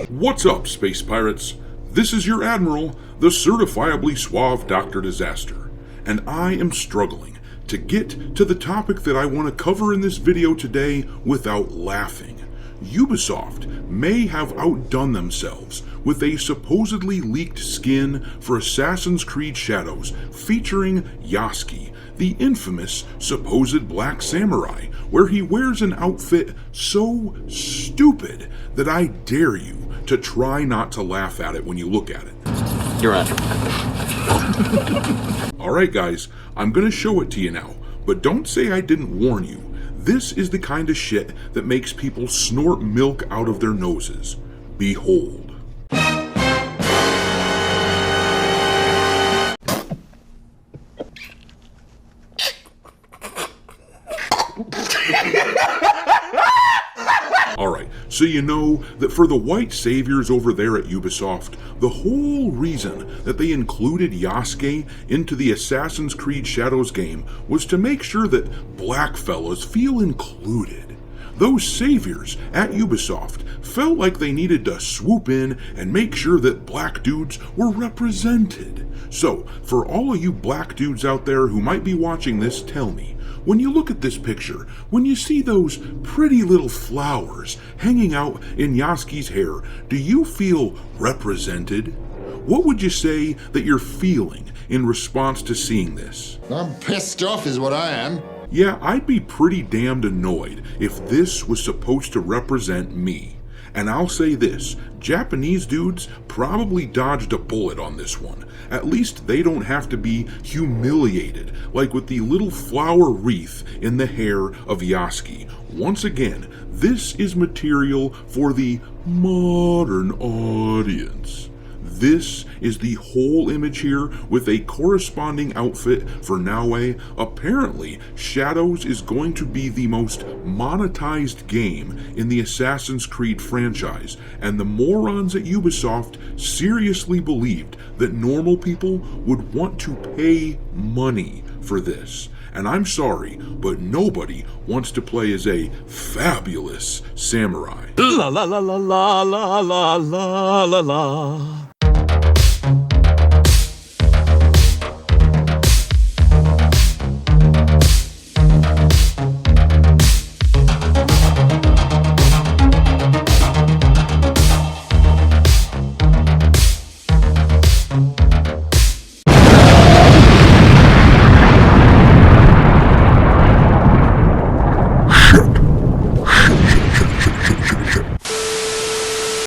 What's up, Space Pirates? This is your Admiral, the certifiably suave Dr. Disaster, and I am struggling to get to the topic that I want to cover in this video today without laughing. Ubisoft may have outdone themselves with a supposedly leaked skin for Assassin's Creed Shadows featuring Yasuke, the infamous supposed black samurai, where he wears an outfit so stupid that I dare you to try not to laugh at it when you look at it. You're on. Alright guys, I'm gonna show it to you now, but don't say I didn't warn you. This is the kind of shit that makes people snort milk out of their noses. Behold. Alright, so you know that for the white saviors over there at Ubisoft, the whole reason that they included Yasuke into the Assassin's Creed Shadows game was to make sure that black fellas feel included. Those saviors at Ubisoft felt like they needed to swoop in and make sure that black dudes were represented. So, for all of you black dudes out there who might be watching this, tell me, when you look at this picture, when you see those pretty little flowers hanging out in Yasuke's hair, do you feel represented? What would you say that you're feeling in response to seeing this? I'm pissed off is what I am. Yeah, I'd be pretty damned annoyed if this was supposed to represent me. And I'll say this, Japanese dudes probably dodged a bullet on this one. At least they don't have to be humiliated, like with the little flower wreath in the hair of Yasuke. Once again, this is material for the modern audience. This is the whole image here with a corresponding outfit for Naoe. Apparently, Shadows is going to be the most monetized game in the Assassin's Creed franchise, and the morons at Ubisoft seriously believed that normal people would want to pay money for this. And I'm sorry, but nobody wants to play as a fabulous samurai. La la la la la la la la la la.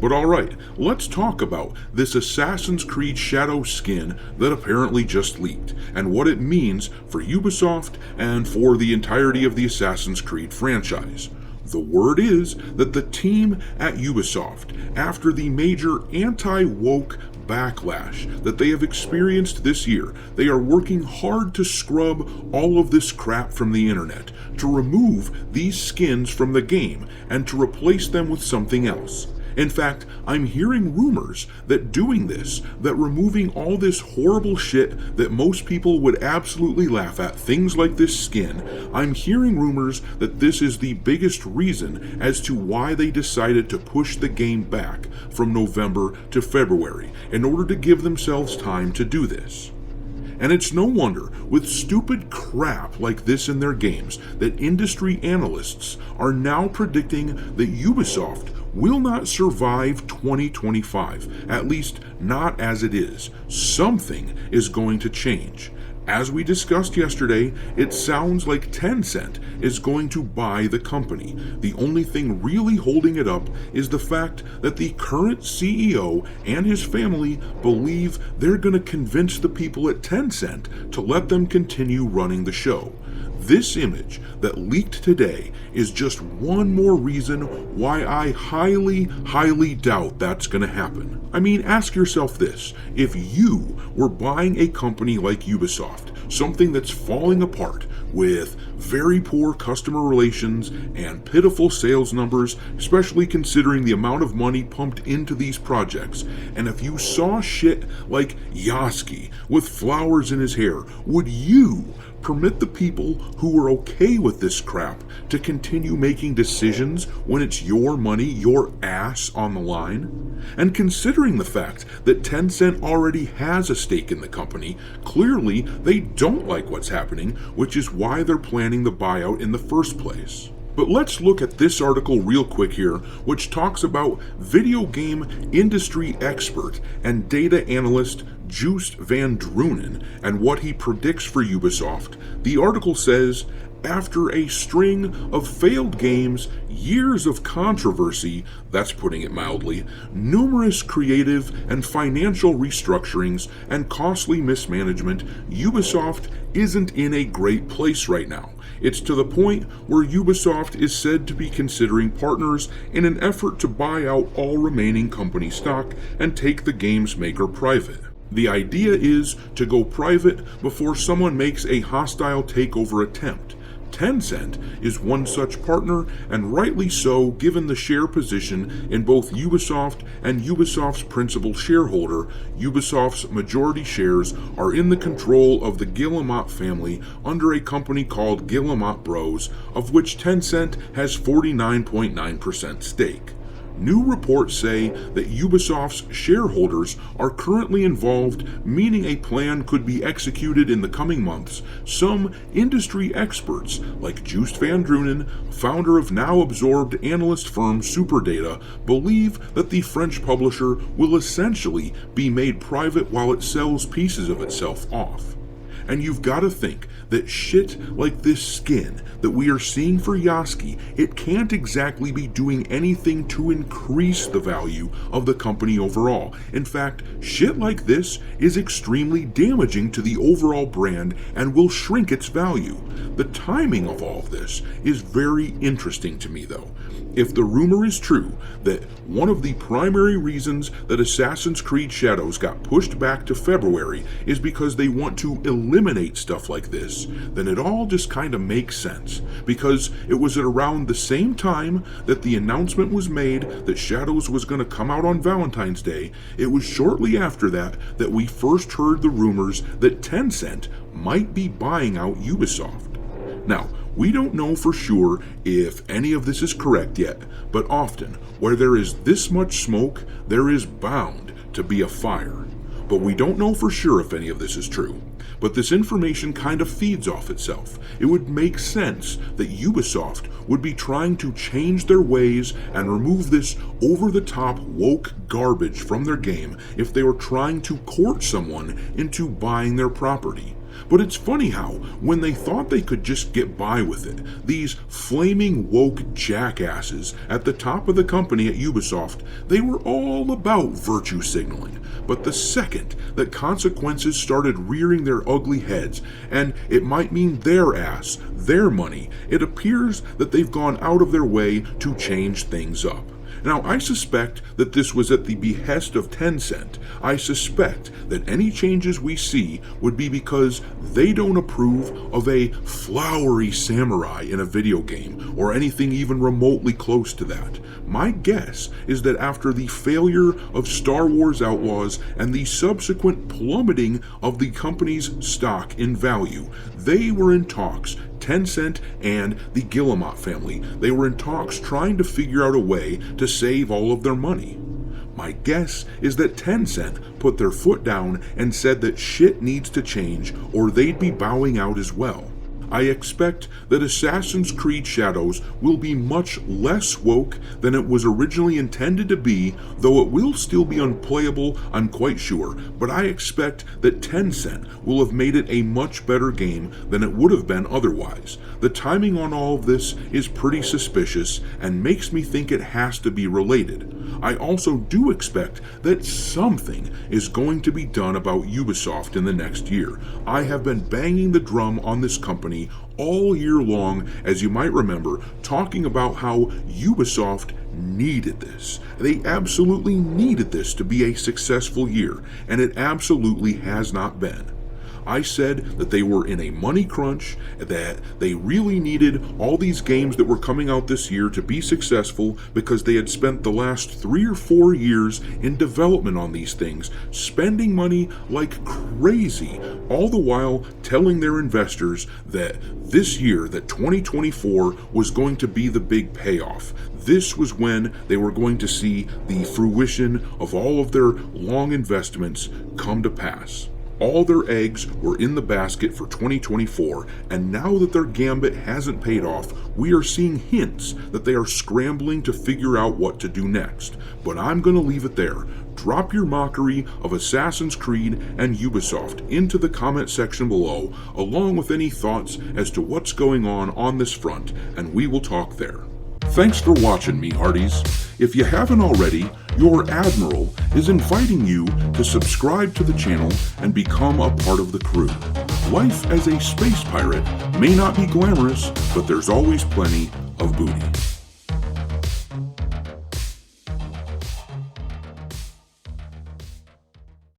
But alright, let's talk about this Assassin's Creed Shadows skin that apparently just leaked, and what it means for Ubisoft and for the entirety of the Assassin's Creed franchise. The word is that the team at Ubisoft, after the major anti-woke backlash that they have experienced this year, they are working hard to scrub all of this crap from the internet, to remove these skins from the game, and to replace them with something else. In fact, I'm hearing rumors that doing this, that removing all this horrible shit that most people would absolutely laugh at, things like this skin, I'm hearing rumors that this is the biggest reason as to why they decided to push the game back from November to February, in order to give themselves time to do this. And it's no wonder, with stupid crap like this in their games, that industry analysts are now predicting that Ubisoft will not survive 2025, at least not as it is. Something is going to change. As we discussed yesterday, it sounds like Tencent is going to buy the company. The only thing really holding it up is the fact that the current CEO and his family believe they're going to convince the people at Tencent to let them continue running the show. This image that leaked today is just one more reason why I highly doubt that's going to happen. I mean, ask yourself this. If you were buying a company like Ubisoft, something that's falling apart with very poor customer relations and pitiful sales numbers, especially considering the amount of money pumped into these projects, and if you saw shit like Yasuke with flowers in his hair, would you permit the people who are okay with this crap to continue making decisions when it's your money, your ass on the line? And considering the fact that Tencent already has a stake in the company, clearly they don't like what's happening, which is why they're planning the buyout in the first place. But let's look at this article real quick here, which talks about video game industry expert and data analyst Joost van Drunen and what he predicts for Ubisoft. The article says, after a string of failed games, years of controversy, that's putting it mildly, numerous creative and financial restructurings, and costly mismanagement, Ubisoft isn't in a great place right now. It's to the point where Ubisoft is said to be considering partners in an effort to buy out all remaining company stock and take the game's maker private. The idea is to go private before someone makes a hostile takeover attempt. Tencent is one such partner, and rightly so given the share position in both Ubisoft and Ubisoft's principal shareholder. Ubisoft's majority shares are in the control of the Guillemot family under a company called Guillemot Bros, of which Tencent has 49.9% stake. New reports say that Ubisoft's shareholders are currently involved, meaning a plan could be executed in the coming months. Some industry experts, like Joost van Drunen, founder of now-absorbed analyst firm Superdata, believe that the French publisher will essentially be made private while it sells pieces of itself off. And you've got to think that shit like this skin that we are seeing for Yasuke, it can't exactly be doing anything to increase the value of the company overall. In fact, shit like this is extremely damaging to the overall brand and will shrink its value. The timing of all of this is very interesting to me though. If the rumor is true that one of the primary reasons that Assassin's Creed Shadows got pushed back to February is because they want to eliminate stuff like this, then it all just kind of makes sense, because it was at around the same time that the announcement was made that Shadows was going to come out on Valentine's Day. It was shortly after that that we first heard the rumors that Tencent might be buying out Ubisoft. Now, we don't know for sure if any of this is correct yet, but often, where there is this much smoke, there is bound to be a fire. But we don't know for sure if any of this is true. But this information kind of feeds off itself. It would make sense that Ubisoft would be trying to change their ways and remove this over-the-top woke garbage from their game if they were trying to court someone into buying their property. But it's funny how, when they thought they could just get by with it, these flaming woke jackasses at the top of the company at Ubisoft, they were all about virtue signaling. But the second that consequences started rearing their ugly heads, and it might mean their ass, their money, it appears that they've gone out of their way to change things up. Now, I suspect that this was at the behest of Tencent. I suspect that any changes we see would be because they don't approve of a flowery samurai in a video game, or anything even remotely close to that. My guess is that after the failure of Star Wars Outlaws and the subsequent plummeting of the company's stock in value, they were in talks, Tencent and the Guillemot family. They were in talks trying to figure out a way to save all of their money. My guess is that Tencent put their foot down and said that shit needs to change or they'd be bowing out as well. I expect that Assassin's Creed Shadows will be much less woke than it was originally intended to be, though it will still be unplayable, I'm quite sure, but I expect that Tencent will have made it a much better game than it would have been otherwise. The timing on all of this is pretty suspicious and makes me think it has to be related. I also do expect that something is going to be done about Ubisoft in the next year. I have been banging the drum on this company all year long, as you might remember, talking about how Ubisoft needed this. They absolutely needed this to be a successful year, and it absolutely has not been. I said that they were in a money crunch, that they really needed all these games that were coming out this year to be successful because they had spent the last 3 or 4 years in development on these things, spending money like crazy, all the while telling their investors that this year, that 2024, was going to be the big payoff. This was when they were going to see the fruition of all of their long investments come to pass. All their eggs were in the basket for 2024, and now that their gambit hasn't paid off, we are seeing hints that they are scrambling to figure out what to do next. But I'm going to leave it there. Drop your mockery of Assassin's Creed and Ubisoft into the comment section below, along with any thoughts as to what's going on this front, and we will talk there. Thanks for watching, me hearties. If you haven't already, your Admiral is inviting you to subscribe to the channel and become a part of the crew. Life as a space pirate may not be glamorous, but there's always plenty of booty.